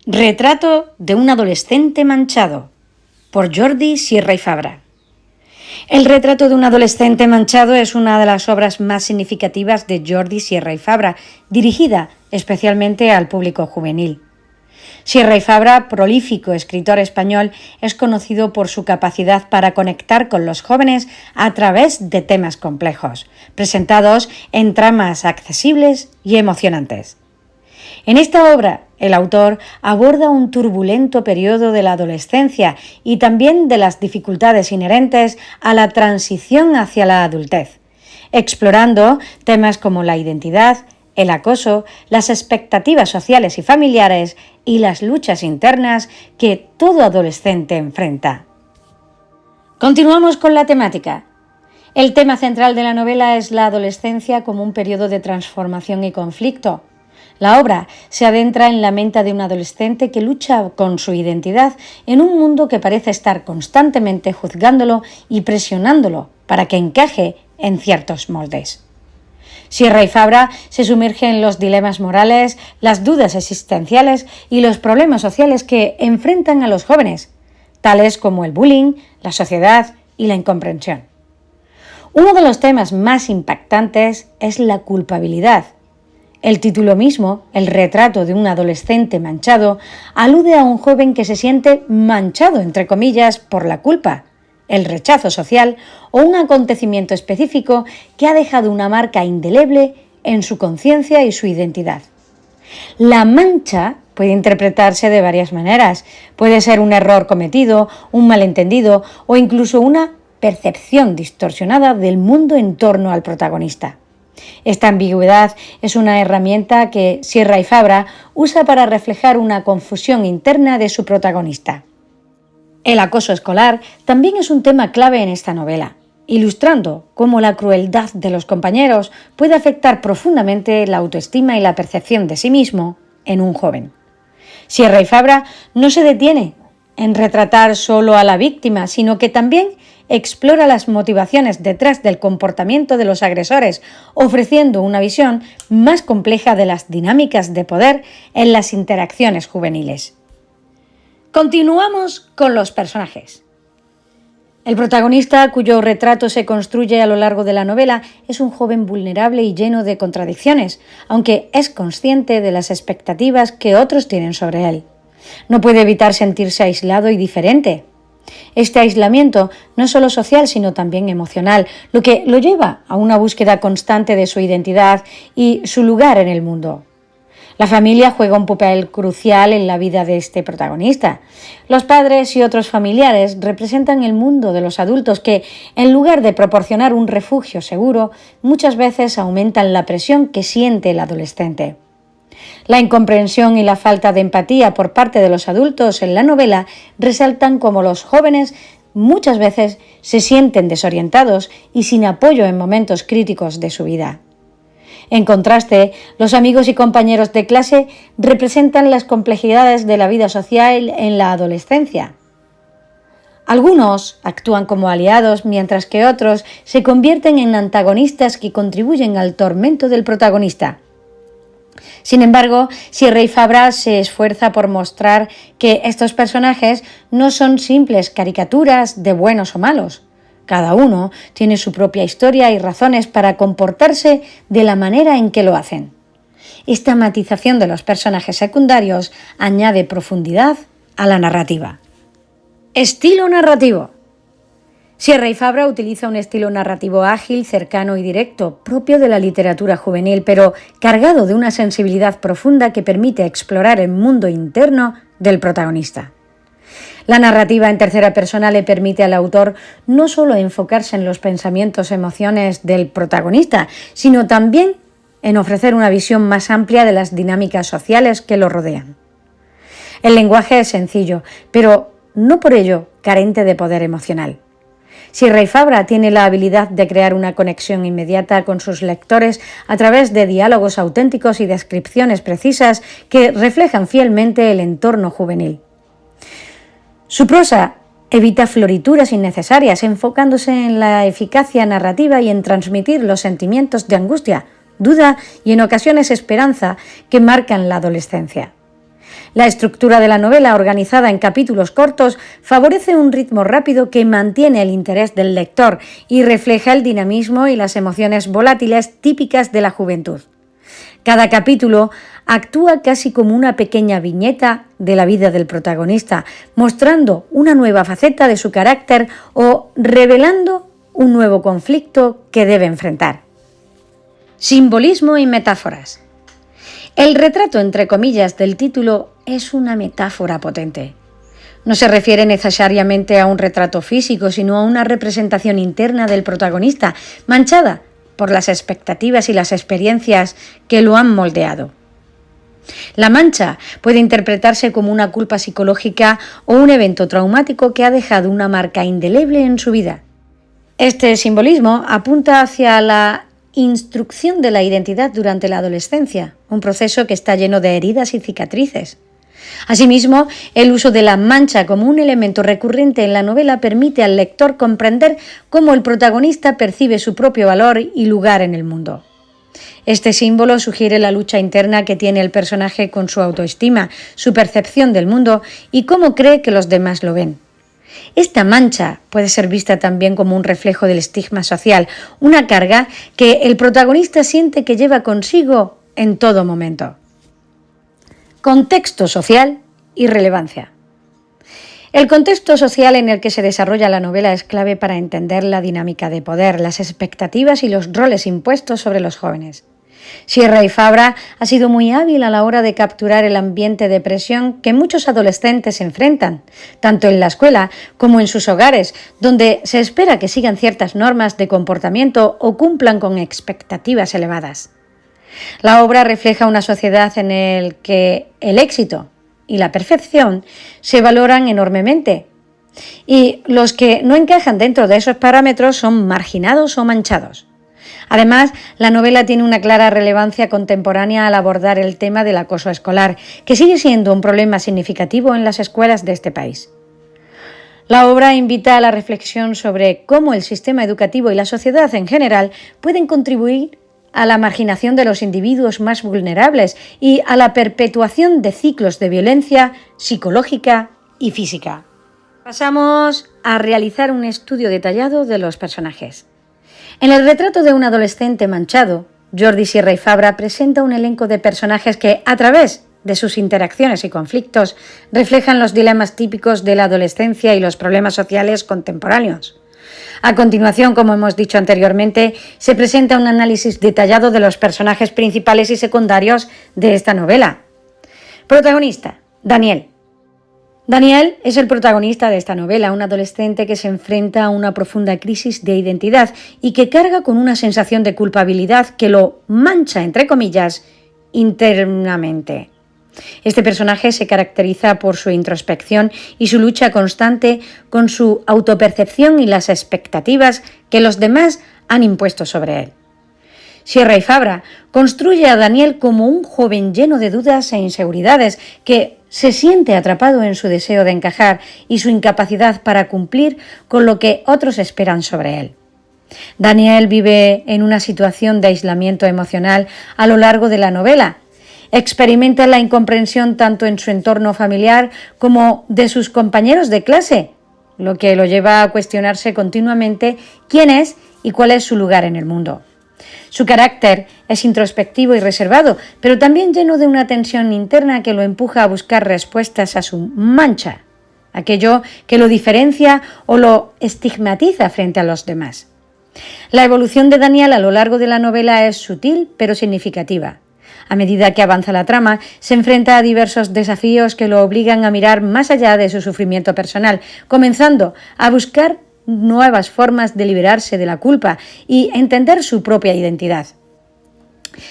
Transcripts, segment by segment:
Retrato de un adolescente manchado, por Jordi Sierra y Fabra. El retrato de un adolescente manchado es una de las obras más significativas de Jordi Sierra y Fabra, dirigida especialmente al público juvenil. Sierra y Fabra, prolífico escritor español, es conocido por su capacidad para conectar con los jóvenes a través de temas complejos, presentados en tramas accesibles y emocionantes. En esta obra, el autor aborda un turbulento periodo de la adolescencia y también de las dificultades inherentes a la transición hacia la adultez, explorando temas como la identidad, el acoso, las expectativas sociales y familiares y las luchas internas que todo adolescente enfrenta. Continuamos con la temática. El tema central de la novela es la adolescencia como un periodo de transformación y conflicto. La obra se adentra en la mente de un adolescente que lucha con su identidad en un mundo que parece estar constantemente juzgándolo y presionándolo para que encaje en ciertos moldes. Sierra y Fabra se sumerge en los dilemas morales, las dudas existenciales y los problemas sociales que enfrentan a los jóvenes, tales como el bullying, la sociedad y la incomprensión. Uno de los temas más impactantes es la culpabilidad. El título mismo, El retrato de un adolescente manchado, alude a un joven que se siente manchado, entre comillas, por la culpa, el rechazo social o un acontecimiento específico que ha dejado una marca indeleble en su conciencia y su identidad. La mancha puede interpretarse de varias maneras. Puede ser un error cometido, un malentendido o incluso una percepción distorsionada del mundo en torno al protagonista. Esta ambigüedad es una herramienta que Sierra y Fabra usa para reflejar una confusión interna de su protagonista. El acoso escolar también es un tema clave en esta novela, ilustrando cómo la crueldad de los compañeros puede afectar profundamente la autoestima y la percepción de sí mismo en un joven. Sierra y Fabra no se detiene en retratar solo a la víctima, sino que también explora las motivaciones detrás del comportamiento de los agresores, ofreciendo una visión más compleja de las dinámicas de poder en las interacciones juveniles. Continuamos con los personajes. El protagonista, cuyo retrato se construye a lo largo de la novela, es un joven vulnerable y lleno de contradicciones, aunque es consciente de las expectativas que otros tienen sobre él. No puede evitar sentirse aislado y diferente. Este aislamiento no es solo social, sino también emocional, lo que lo lleva a una búsqueda constante de su identidad y su lugar en el mundo. La familia juega un papel crucial en la vida de este protagonista. Los padres y otros familiares representan el mundo de los adultos que, en lugar de proporcionar un refugio seguro, muchas veces aumentan la presión que siente el adolescente. La incomprensión y la falta de empatía por parte de los adultos en la novela resaltan cómo los jóvenes muchas veces se sienten desorientados y sin apoyo en momentos críticos de su vida. En contraste, los amigos y compañeros de clase representan las complejidades de la vida social en la adolescencia. Algunos actúan como aliados, mientras que otros se convierten en antagonistas que contribuyen al tormento del protagonista. Sin embargo, Sierra y Fabra se esfuerza por mostrar que estos personajes no son simples caricaturas de buenos o malos. Cada uno tiene su propia historia y razones para comportarse de la manera en que lo hacen. Esta matización de los personajes secundarios añade profundidad a la narrativa. Estilo narrativo. Sierra y Fabra utiliza un estilo narrativo ágil, cercano y directo, propio de la literatura juvenil, pero cargado de una sensibilidad profunda que permite explorar el mundo interno del protagonista. La narrativa en tercera persona le permite al autor no solo enfocarse en los pensamientos y emociones del protagonista, sino también en ofrecer una visión más amplia de las dinámicas sociales que lo rodean. El lenguaje es sencillo, pero no por ello carente de poder emocional. Sierra y Fabra tiene la habilidad de crear una conexión inmediata con sus lectores a través de diálogos auténticos y descripciones precisas que reflejan fielmente el entorno juvenil. Su prosa evita florituras innecesarias, enfocándose en la eficacia narrativa y en transmitir los sentimientos de angustia, duda y en ocasiones esperanza que marcan la adolescencia. La estructura de la novela, organizada en capítulos cortos, favorece un ritmo rápido que mantiene el interés del lector y refleja el dinamismo y las emociones volátiles típicas de la juventud. Cada capítulo actúa casi como una pequeña viñeta de la vida del protagonista, mostrando una nueva faceta de su carácter o revelando un nuevo conflicto que debe enfrentar. Simbolismo y metáforas. El retrato, entre comillas, del título es una metáfora potente. No se refiere necesariamente a un retrato físico, sino a una representación interna del protagonista, manchada por las expectativas y las experiencias que lo han moldeado. La mancha puede interpretarse como una culpa psicológica o un evento traumático que ha dejado una marca indeleble en su vida. Este simbolismo apunta hacia la instrucción de la identidad durante la adolescencia, un proceso que está lleno de heridas y cicatrices. Asimismo, el uso de la mancha como un elemento recurrente en la novela permite al lector comprender cómo el protagonista percibe su propio valor y lugar en el mundo. Este símbolo sugiere la lucha interna que tiene el personaje con su autoestima, su percepción del mundo y cómo cree que los demás lo ven. Esta mancha puede ser vista también como un reflejo del estigma social, una carga que el protagonista siente que lleva consigo en todo momento. Contexto social y relevancia. El contexto social en el que se desarrolla la novela es clave para entender la dinámica de poder, las expectativas y los roles impuestos sobre los jóvenes. Sierra y Fabra ha sido muy hábil a la hora de capturar el ambiente de presión que muchos adolescentes enfrentan, tanto en la escuela como en sus hogares, donde se espera que sigan ciertas normas de comportamiento o cumplan con expectativas elevadas. La obra refleja una sociedad en la que el éxito y la perfección se valoran enormemente, y los que no encajan dentro de esos parámetros son marginados o manchados. Además, la novela tiene una clara relevancia contemporánea al abordar el tema del acoso escolar, que sigue siendo un problema significativo en las escuelas de este país. La obra invita a la reflexión sobre cómo el sistema educativo y la sociedad en general pueden contribuir a la marginación de los individuos más vulnerables y a la perpetuación de ciclos de violencia psicológica y física. Pasamos a realizar un estudio detallado de los personajes. En el retrato de un adolescente manchado, Jordi Sierra y Fabra presenta un elenco de personajes que, a través de sus interacciones y conflictos, reflejan los dilemas típicos de la adolescencia y los problemas sociales contemporáneos. A continuación, como hemos dicho anteriormente, se presenta un análisis detallado de los personajes principales y secundarios de esta novela. Protagonista: Daniel. Daniel es el protagonista de esta novela, un adolescente que se enfrenta a una profunda crisis de identidad y que carga con una sensación de culpabilidad que lo mancha, entre comillas, internamente. Este personaje se caracteriza por su introspección y su lucha constante con su autopercepción y las expectativas que los demás han impuesto sobre él. Sierra y Fabra construye a Daniel como un joven lleno de dudas e inseguridades que se siente atrapado en su deseo de encajar y su incapacidad para cumplir con lo que otros esperan sobre él. Daniel vive en una situación de aislamiento emocional a lo largo de la novela. Experimenta la incomprensión tanto en su entorno familiar como de sus compañeros de clase, lo que lo lleva a cuestionarse continuamente quién es y cuál es su lugar en el mundo. Su carácter es introspectivo y reservado, pero también lleno de una tensión interna que lo empuja a buscar respuestas a su mancha, aquello que lo diferencia o lo estigmatiza frente a los demás. La evolución de Daniel a lo largo de la novela es sutil pero significativa. A medida que avanza la trama, se enfrenta a diversos desafíos que lo obligan a mirar más allá de su sufrimiento personal, comenzando a buscar nuevas formas de liberarse de la culpa y entender su propia identidad.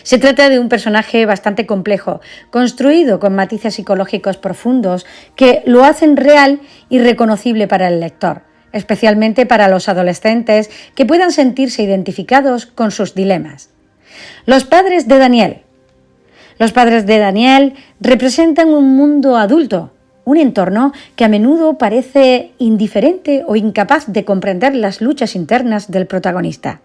Se trata de un personaje bastante complejo, construido con matices psicológicos profundos que lo hacen real y reconocible para el lector, especialmente para los adolescentes que puedan sentirse identificados con sus dilemas. Los padres de Daniel. Los padres de Daniel representan un mundo adulto, un entorno que a menudo parece indiferente o incapaz de comprender las luchas internas del protagonista.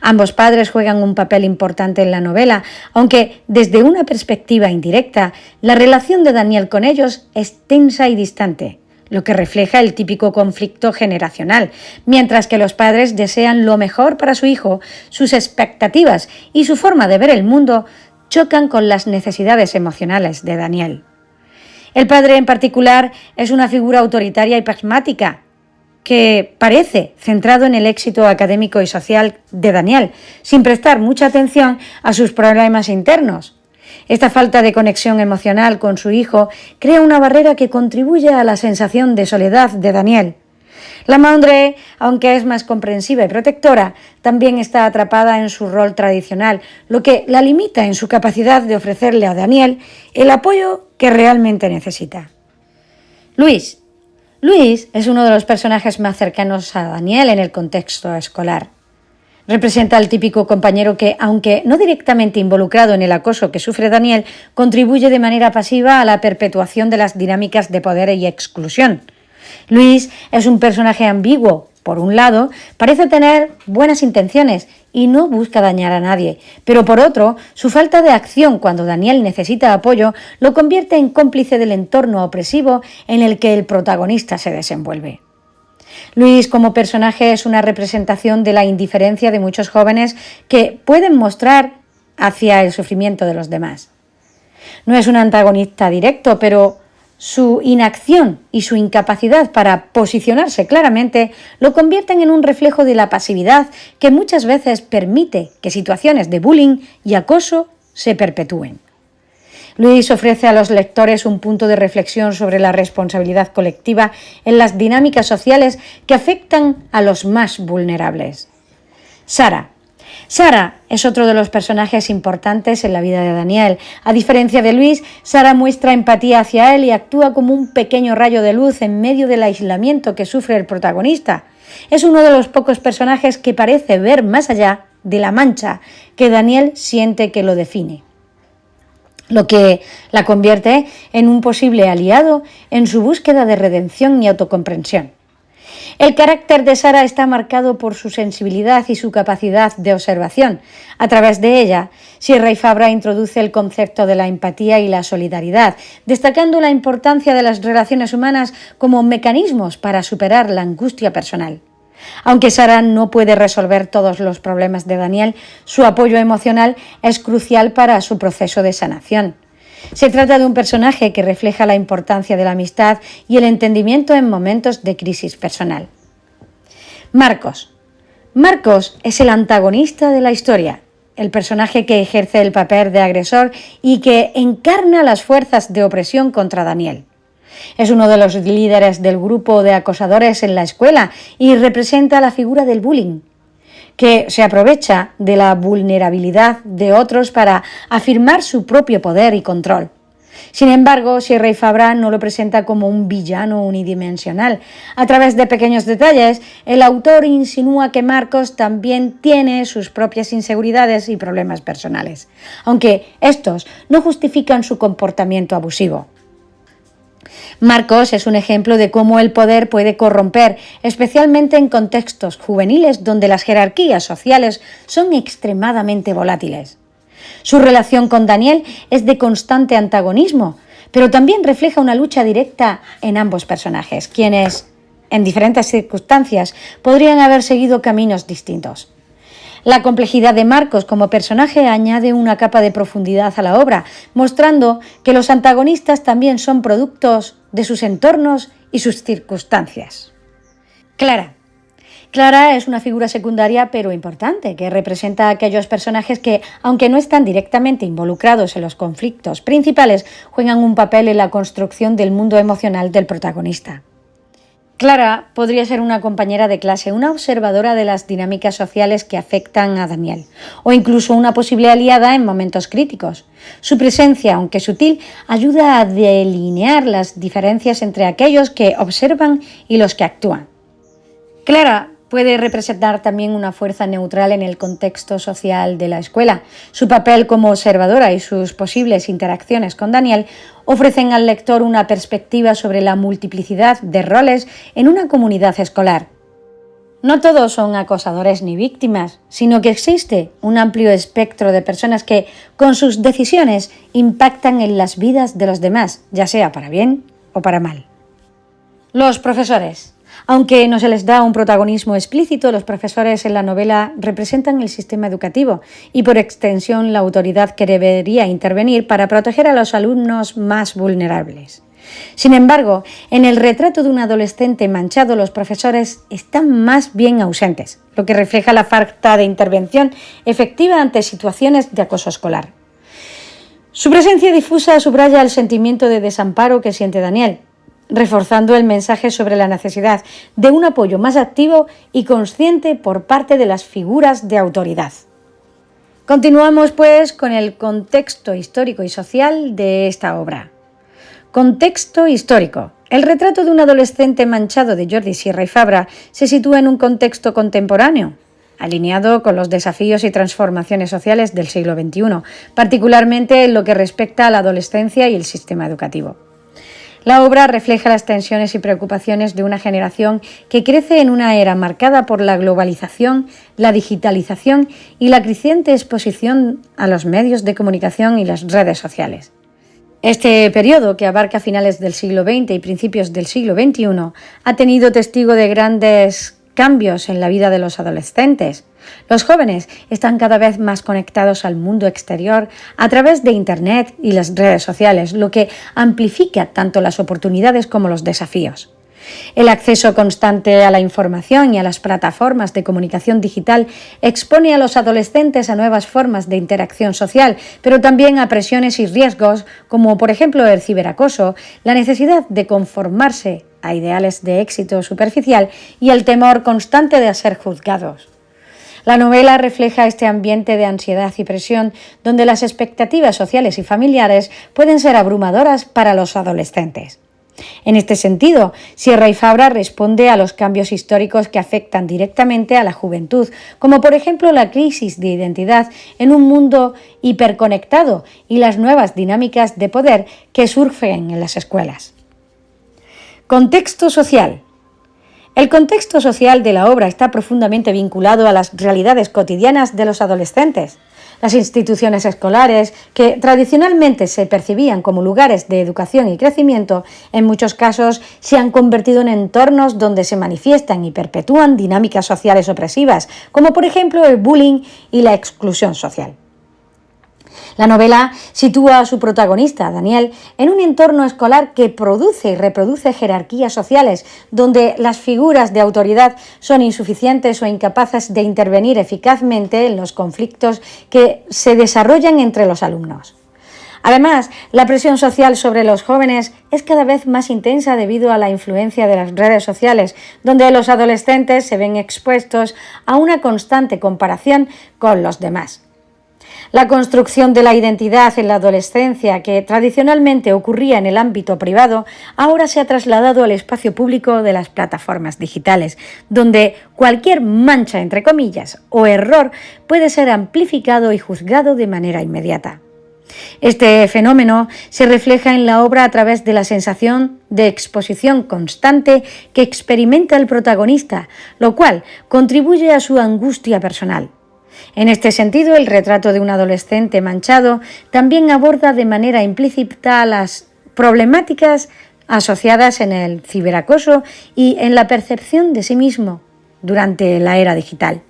Ambos padres juegan un papel importante en la novela, aunque desde una perspectiva indirecta, la relación de Daniel con ellos es tensa y distante, lo que refleja el típico conflicto generacional. Mientras que los padres desean lo mejor para su hijo, sus expectativas y su forma de ver el mundo chocan con las necesidades emocionales de Daniel. El padre en particular es una figura autoritaria y pragmática, que parece centrado en el éxito académico y social de Daniel, sin prestar mucha atención a sus problemas internos. Esta falta de conexión emocional con su hijo crea una barrera que contribuye a la sensación de soledad de Daniel. La madre, aunque es más comprensiva y protectora, también está atrapada en su rol tradicional, lo que la limita en su capacidad de ofrecerle a Daniel el apoyo que realmente necesita. Luis es uno de los personajes más cercanos a Daniel en el contexto escolar. Representa al típico compañero que, aunque no directamente involucrado en el acoso que sufre Daniel, contribuye de manera pasiva a la perpetuación de las dinámicas de poder y exclusión. Luis es un personaje ambiguo. Por un lado, parece tener buenas intenciones y no busca dañar a nadie, pero por otro, su falta de acción cuando Daniel necesita apoyo lo convierte en cómplice del entorno opresivo en el que el protagonista se desenvuelve. Luis como personaje es una representación de la indiferencia de muchos jóvenes que pueden mostrar hacia el sufrimiento de los demás. No es un antagonista directo, pero su inacción y su incapacidad para posicionarse claramente lo convierten en un reflejo de la pasividad que muchas veces permite que situaciones de bullying y acoso se perpetúen. Luis ofrece a los lectores un punto de reflexión sobre la responsabilidad colectiva en las dinámicas sociales que afectan a los más vulnerables. Sara es otro de los personajes importantes en la vida de Daniel. A diferencia de Luis, Sara muestra empatía hacia él y actúa como un pequeño rayo de luz en medio del aislamiento que sufre el protagonista. Es uno de los pocos personajes que parece ver más allá de la mancha que Daniel siente que lo define, lo que la convierte en un posible aliado en su búsqueda de redención y autocomprensión. El carácter de Sara está marcado por su sensibilidad y su capacidad de observación. A través de ella, Sierra y Fabra introduce el concepto de la empatía y la solidaridad, destacando la importancia de las relaciones humanas como mecanismos para superar la angustia personal. Aunque Sara no puede resolver todos los problemas de Daniel, su apoyo emocional es crucial para su proceso de sanación. Se trata de un personaje que refleja la importancia de la amistad y el entendimiento en momentos de crisis personal. Marcos es el antagonista de la historia, el personaje que ejerce el papel de agresor y que encarna las fuerzas de opresión contra Daniel. Es uno de los líderes del grupo de acosadores en la escuela y representa la figura del bullying, que se aprovecha de la vulnerabilidad de otros para afirmar su propio poder y control. Sin embargo, Sierra y Fabra no lo presenta como un villano unidimensional. A través de pequeños detalles, el autor insinúa que Marcos también tiene sus propias inseguridades y problemas personales, aunque estos no justifican su comportamiento abusivo. Marcos es un ejemplo de cómo el poder puede corromper, especialmente en contextos juveniles donde las jerarquías sociales son extremadamente volátiles. Su relación con Daniel es de constante antagonismo, pero también refleja una lucha directa en ambos personajes, quienes, en diferentes circunstancias, podrían haber seguido caminos distintos. La complejidad de Marcos como personaje añade una capa de profundidad a la obra, mostrando que los antagonistas también son productos de sus entornos y sus circunstancias. Clara es una figura secundaria pero importante, que representa a aquellos personajes que, aunque no están directamente involucrados en los conflictos principales, juegan un papel en la construcción del mundo emocional del protagonista. Clara podría ser una compañera de clase, una observadora de las dinámicas sociales que afectan a Daniel, o incluso una posible aliada en momentos críticos. Su presencia, aunque sutil, ayuda a delinear las diferencias entre aquellos que observan y los que actúan. Clara puede representar también una fuerza neutral en el contexto social de la escuela. Su papel como observadora y sus posibles interacciones con Daniel ofrecen al lector una perspectiva sobre la multiplicidad de roles en una comunidad escolar. No todos son acosadores ni víctimas, sino que existe un amplio espectro de personas que, con sus decisiones, impactan en las vidas de los demás, ya sea para bien o para mal. Los profesores. Aunque no se les da un protagonismo explícito, los profesores en la novela representan el sistema educativo y, por extensión, la autoridad que debería intervenir para proteger a los alumnos más vulnerables. Sin embargo, en el retrato de un adolescente manchado, los profesores están más bien ausentes, lo que refleja la falta de intervención efectiva ante situaciones de acoso escolar. Su presencia difusa subraya el sentimiento de desamparo que siente Daniel, reforzando el mensaje sobre la necesidad de un apoyo más activo y consciente por parte de las figuras de autoridad. Continuamos, pues, con el contexto histórico y social de esta obra. Contexto histórico. El retrato de un adolescente manchado de Jordi Sierra y Fabra se sitúa en un contexto contemporáneo, alineado con los desafíos y transformaciones sociales del siglo XXI, particularmente en lo que respecta a la adolescencia y el sistema educativo. La obra refleja las tensiones y preocupaciones de una generación que crece en una era marcada por la globalización, la digitalización y la creciente exposición a los medios de comunicación y las redes sociales. Este periodo, que abarca finales del siglo XX y principios del siglo XXI, ha tenido testigo de grandes cambios en la vida de los adolescentes. Los jóvenes están cada vez más conectados al mundo exterior a través de Internet y las redes sociales, lo que amplifica tanto las oportunidades como los desafíos. El acceso constante a la información y a las plataformas de comunicación digital expone a los adolescentes a nuevas formas de interacción social, pero también a presiones y riesgos como, por ejemplo, el ciberacoso, la necesidad de conformarse a ideales de éxito superficial y el temor constante de ser juzgados. La novela refleja este ambiente de ansiedad y presión donde las expectativas sociales y familiares pueden ser abrumadoras para los adolescentes. En este sentido, Sierra y Fabra responde a los cambios históricos que afectan directamente a la juventud, como por ejemplo la crisis de identidad en un mundo hiperconectado y las nuevas dinámicas de poder que surgen en las escuelas. Contexto social. El contexto social de la obra está profundamente vinculado a las realidades cotidianas de los adolescentes. Las instituciones escolares, que tradicionalmente se percibían como lugares de educación y crecimiento, en muchos casos se han convertido en entornos donde se manifiestan y perpetúan dinámicas sociales opresivas, como por ejemplo el bullying y la exclusión social. La novela sitúa a su protagonista, Daniel, en un entorno escolar que produce y reproduce jerarquías sociales, donde las figuras de autoridad son insuficientes o incapaces de intervenir eficazmente en los conflictos que se desarrollan entre los alumnos. Además, la presión social sobre los jóvenes es cada vez más intensa debido a la influencia de las redes sociales, donde los adolescentes se ven expuestos a una constante comparación con los demás. La construcción de la identidad en la adolescencia, que tradicionalmente ocurría en el ámbito privado, ahora se ha trasladado al espacio público de las plataformas digitales, donde cualquier mancha, entre comillas, o error puede ser amplificado y juzgado de manera inmediata. Este fenómeno se refleja en la obra a través de la sensación de exposición constante que experimenta el protagonista, lo cual contribuye a su angustia personal. En este sentido, el retrato de un adolescente manchado también aborda de manera implícita las problemáticas asociadas en el ciberacoso y en la percepción de sí mismo durante la era digital.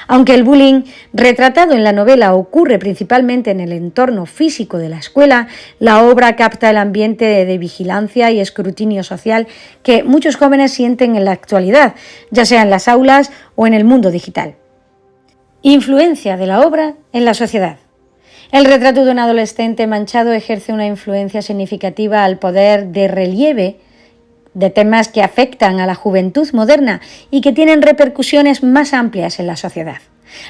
Aunque el bullying retratado en la novela ocurre principalmente en el entorno físico de la escuela, la obra capta el ambiente de vigilancia y escrutinio social que muchos jóvenes sienten en la actualidad, ya sea en las aulas o en el mundo digital. Influencia de la obra en la sociedad. El retrato de un adolescente manchado ejerce una influencia significativa al poder de relieve de temas que afectan a la juventud moderna y que tienen repercusiones más amplias en la sociedad.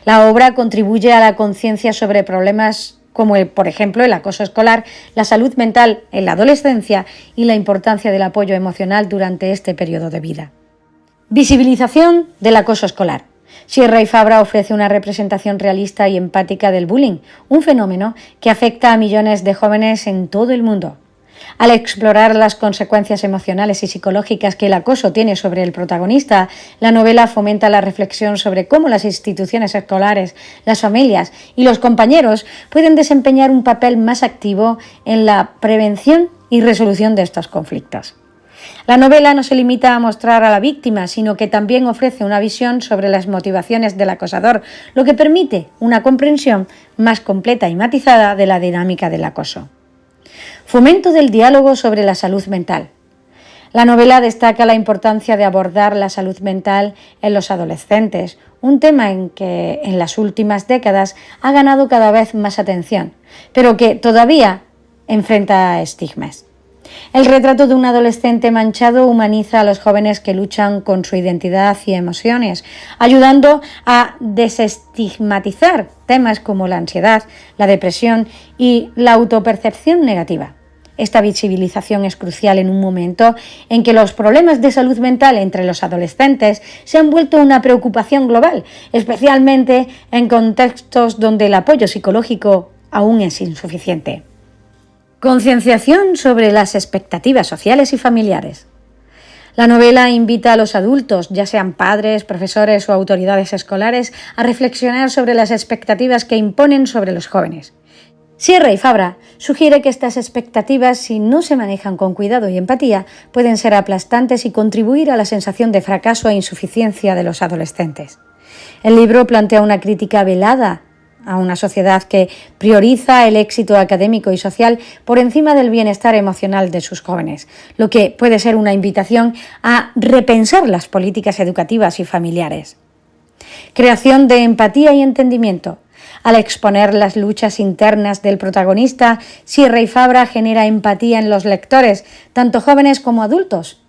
La obra contribuye a la conciencia sobre problemas como, por ejemplo, el acoso escolar, la salud mental en la adolescencia y la importancia del apoyo emocional durante este periodo de vida. Visibilización del acoso escolar. Sierra y Fabra ofrece una representación realista y empática del bullying, un fenómeno que afecta a millones de jóvenes en todo el mundo. Al explorar las consecuencias emocionales y psicológicas que el acoso tiene sobre el protagonista, la novela fomenta la reflexión sobre cómo las instituciones escolares, las familias y los compañeros pueden desempeñar un papel más activo en la prevención y resolución de estos conflictos. La novela no se limita a mostrar a la víctima, sino que también ofrece una visión sobre las motivaciones del acosador, lo que permite una comprensión más completa y matizada de la dinámica del acoso. Fomento del diálogo sobre la salud mental. La novela destaca la importancia de abordar la salud mental en los adolescentes, un tema en que en las últimas décadas ha ganado cada vez más atención, pero que todavía enfrenta estigmas. El retrato de un adolescente manchado humaniza a los jóvenes que luchan con su identidad y emociones, ayudando a desestigmatizar temas como la ansiedad, la depresión y la autopercepción negativa. Esta visibilización es crucial en un momento en que los problemas de salud mental entre los adolescentes se han vuelto una preocupación global, especialmente en contextos donde el apoyo psicológico aún es insuficiente. Concienciación sobre las expectativas sociales y familiares. La novela invita a los adultos, ya sean padres, profesores o autoridades escolares, a reflexionar sobre las expectativas que imponen sobre los jóvenes. Sierra y Fabra sugiere que estas expectativas, si no se manejan con cuidado y empatía, pueden ser aplastantes y contribuir a la sensación de fracaso e insuficiencia de los adolescentes. El libro plantea una crítica velada a una sociedad que prioriza el éxito académico y social por encima del bienestar emocional de sus jóvenes, lo que puede ser una invitación a repensar las políticas educativas y familiares. Creación de empatía y entendimiento. Al exponer las luchas internas del protagonista, Sierra y Fabra genera empatía en los lectores, tanto jóvenes como adultos.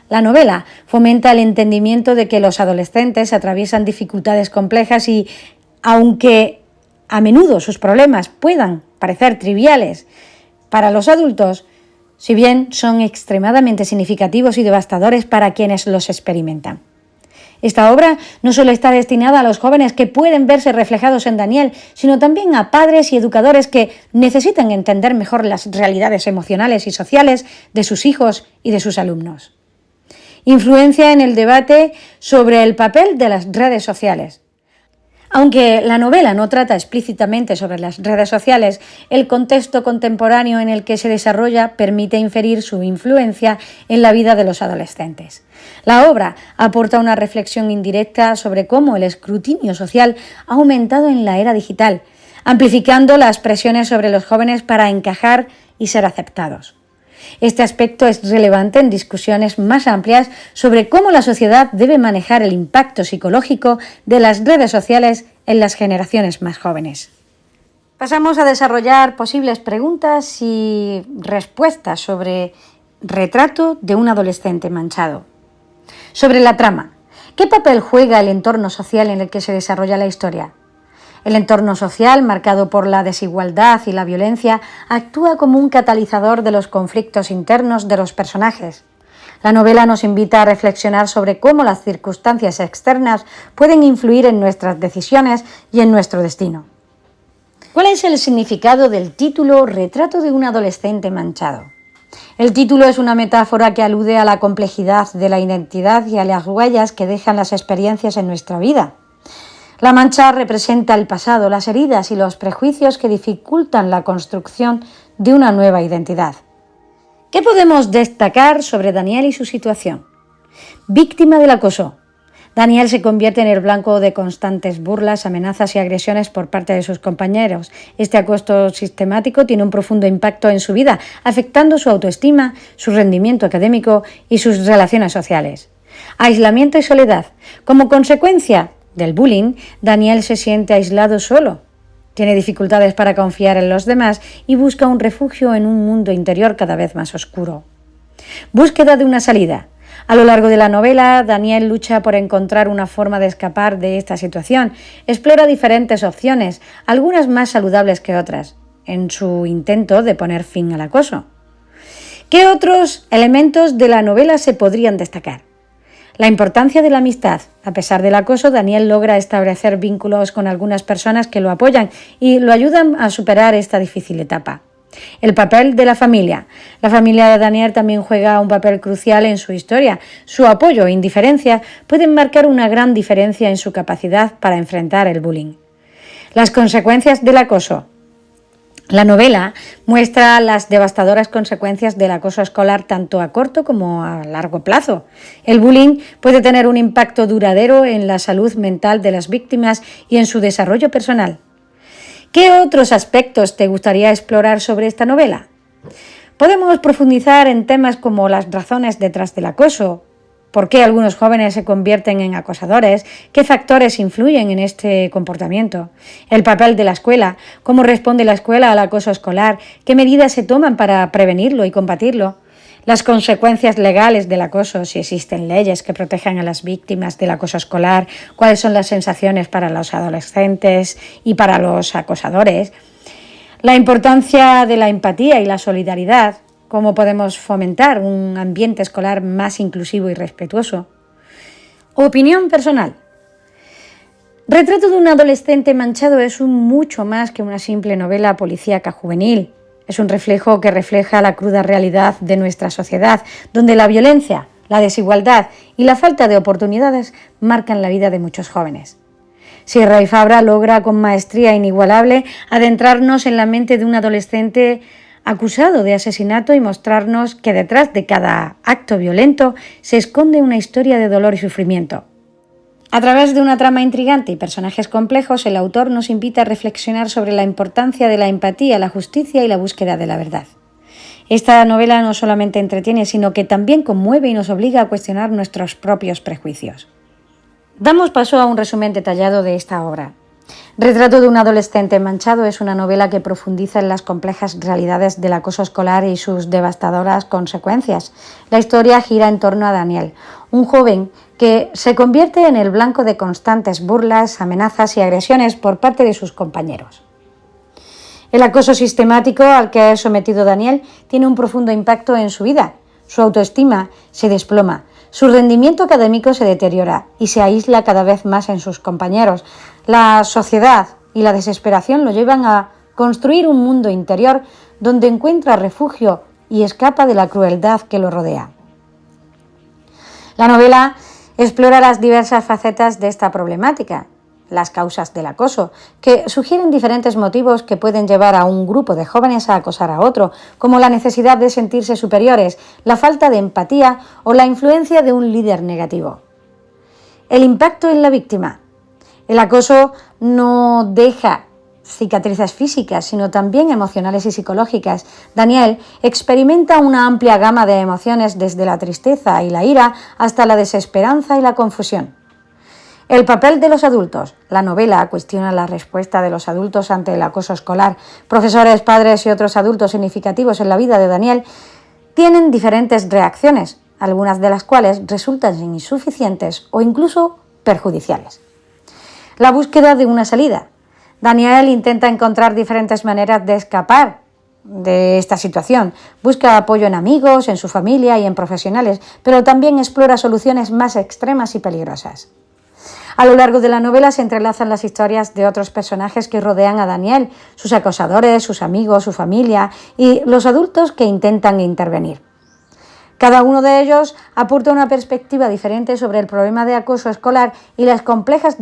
La novela fomenta el entendimiento de que los adolescentes atraviesan dificultades complejas y, aunque a menudo sus problemas puedan parecer triviales para los adultos, si bien son extremadamente significativos y devastadores para quienes los experimentan. Esta obra no solo está destinada a los jóvenes que pueden verse reflejados en Daniel, sino también a padres y educadores que necesitan entender mejor las realidades emocionales y sociales de sus hijos y de sus alumnos. Influencia en el debate sobre el papel de las redes sociales. Aunque la novela no trata explícitamente sobre las redes sociales, el contexto contemporáneo en el que se desarrolla permite inferir su influencia en la vida de los adolescentes. La obra aporta una reflexión indirecta sobre cómo el escrutinio social ha aumentado en la era digital, amplificando las presiones sobre los jóvenes para encajar y ser aceptados. Este aspecto es relevante en discusiones más amplias sobre cómo la sociedad debe manejar el impacto psicológico de las redes sociales en las generaciones más jóvenes. Pasamos a desarrollar posibles preguntas y respuestas sobre retrato de un adolescente manchado. Sobre la trama, ¿qué papel juega el entorno social en el que se desarrolla la historia? El entorno social, marcado por la desigualdad y la violencia, actúa como un catalizador de los conflictos internos de los personajes. La novela nos invita a reflexionar sobre cómo las circunstancias externas pueden influir en nuestras decisiones y en nuestro destino. ¿Cuál es el significado del título Retrato de un adolescente manchado? El título es una metáfora que alude a la complejidad de la identidad y a las huellas que dejan las experiencias en nuestra vida. La mancha representa el pasado, las heridas y los prejuicios que dificultan la construcción de una nueva identidad. ¿Qué podemos destacar sobre Daniel y su situación? Víctima del acoso. Daniel se convierte en el blanco de constantes burlas, amenazas y agresiones por parte de sus compañeros. Este acoso sistemático tiene un profundo impacto en su vida, afectando su autoestima, su rendimiento académico y sus relaciones sociales. Aislamiento y soledad. Como consecuencia del bullying, Daniel se siente aislado solo. Tiene dificultades para confiar en los demás y busca un refugio en un mundo interior cada vez más oscuro. Búsqueda de una salida. A lo largo de la novela, Daniel lucha por encontrar una forma de escapar de esta situación. Explora diferentes opciones, algunas más saludables que otras, en su intento de poner fin al acoso. ¿Qué otros elementos de la novela se podrían destacar? La importancia de la amistad. A pesar del acoso, Daniel logra establecer vínculos con algunas personas que lo apoyan y lo ayudan a superar esta difícil etapa. El papel de la familia. La familia de Daniel también juega un papel crucial en su historia. Su apoyo e indiferencia pueden marcar una gran diferencia en su capacidad para enfrentar el bullying. Las consecuencias del acoso. La novela muestra las devastadoras consecuencias del acoso escolar tanto a corto como a largo plazo. El bullying puede tener un impacto duradero en la salud mental de las víctimas y en su desarrollo personal. ¿Qué otros aspectos te gustaría explorar sobre esta novela? Podemos profundizar en temas como las razones detrás del acoso, por qué algunos jóvenes se convierten en acosadores, qué factores influyen en este comportamiento, el papel de la escuela, cómo responde la escuela al acoso escolar, qué medidas se toman para prevenirlo y combatirlo, las consecuencias legales del acoso, si existen leyes que protejan a las víctimas del acoso escolar, cuáles son las sensaciones para los adolescentes y para los acosadores, la importancia de la empatía y la solidaridad, cómo podemos fomentar un ambiente escolar más inclusivo y respetuoso. Opinión personal. Retrato de un adolescente manchado es mucho más que una simple novela policíaca juvenil. Es un reflejo que refleja la cruda realidad de nuestra sociedad, donde la violencia, la desigualdad y la falta de oportunidades marcan la vida de muchos jóvenes. Sierra y Fabra logra con maestría inigualable adentrarnos en la mente de un adolescente acusado de asesinato y mostrarnos que detrás de cada acto violento se esconde una historia de dolor y sufrimiento. A través de una trama intrigante y personajes complejos, el autor nos invita a reflexionar sobre la importancia de la empatía, la justicia y la búsqueda de la verdad. Esta novela no solamente entretiene, sino que también conmueve y nos obliga a cuestionar nuestros propios prejuicios. Damos paso a un resumen detallado de esta obra. Retrato de un adolescente manchado es una novela que profundiza en las complejas realidades del acoso escolar y sus devastadoras consecuencias. La historia gira en torno a Daniel, un joven que se convierte en el blanco de constantes burlas, amenazas y agresiones por parte de sus compañeros. El acoso sistemático al que es sometido Daniel tiene un profundo impacto en su vida. Su autoestima se desploma, su rendimiento académico se deteriora y se aísla cada vez más en sus compañeros. La sociedad y la desesperación lo llevan a construir un mundo interior donde encuentra refugio y escapa de la crueldad que lo rodea. La novela explora las diversas facetas de esta problemática, las causas del acoso, que sugieren diferentes motivos que pueden llevar a un grupo de jóvenes a acosar a otro, como la necesidad de sentirse superiores, la falta de empatía o la influencia de un líder negativo. El impacto en la víctima. El acoso no deja cicatrices físicas, sino también emocionales y psicológicas. Daniel experimenta una amplia gama de emociones desde la tristeza y la ira hasta la desesperanza y la confusión. El papel de los adultos. La novela cuestiona la respuesta de los adultos ante el acoso escolar. Profesores, padres y otros adultos significativos en la vida de Daniel tienen diferentes reacciones, algunas de las cuales resultan insuficientes o incluso perjudiciales. La búsqueda de una salida. Daniel intenta encontrar diferentes maneras de escapar de esta situación. Busca apoyo en amigos, en su familia y en profesionales, pero también explora soluciones más extremas y peligrosas. A lo largo de la novela se entrelazan las historias de otros personajes que rodean a Daniel, sus acosadores, sus amigos, su familia y los adultos que intentan intervenir. Cada uno de ellos aporta una perspectiva diferente sobre el problema de acoso escolar y las complejas dinámicas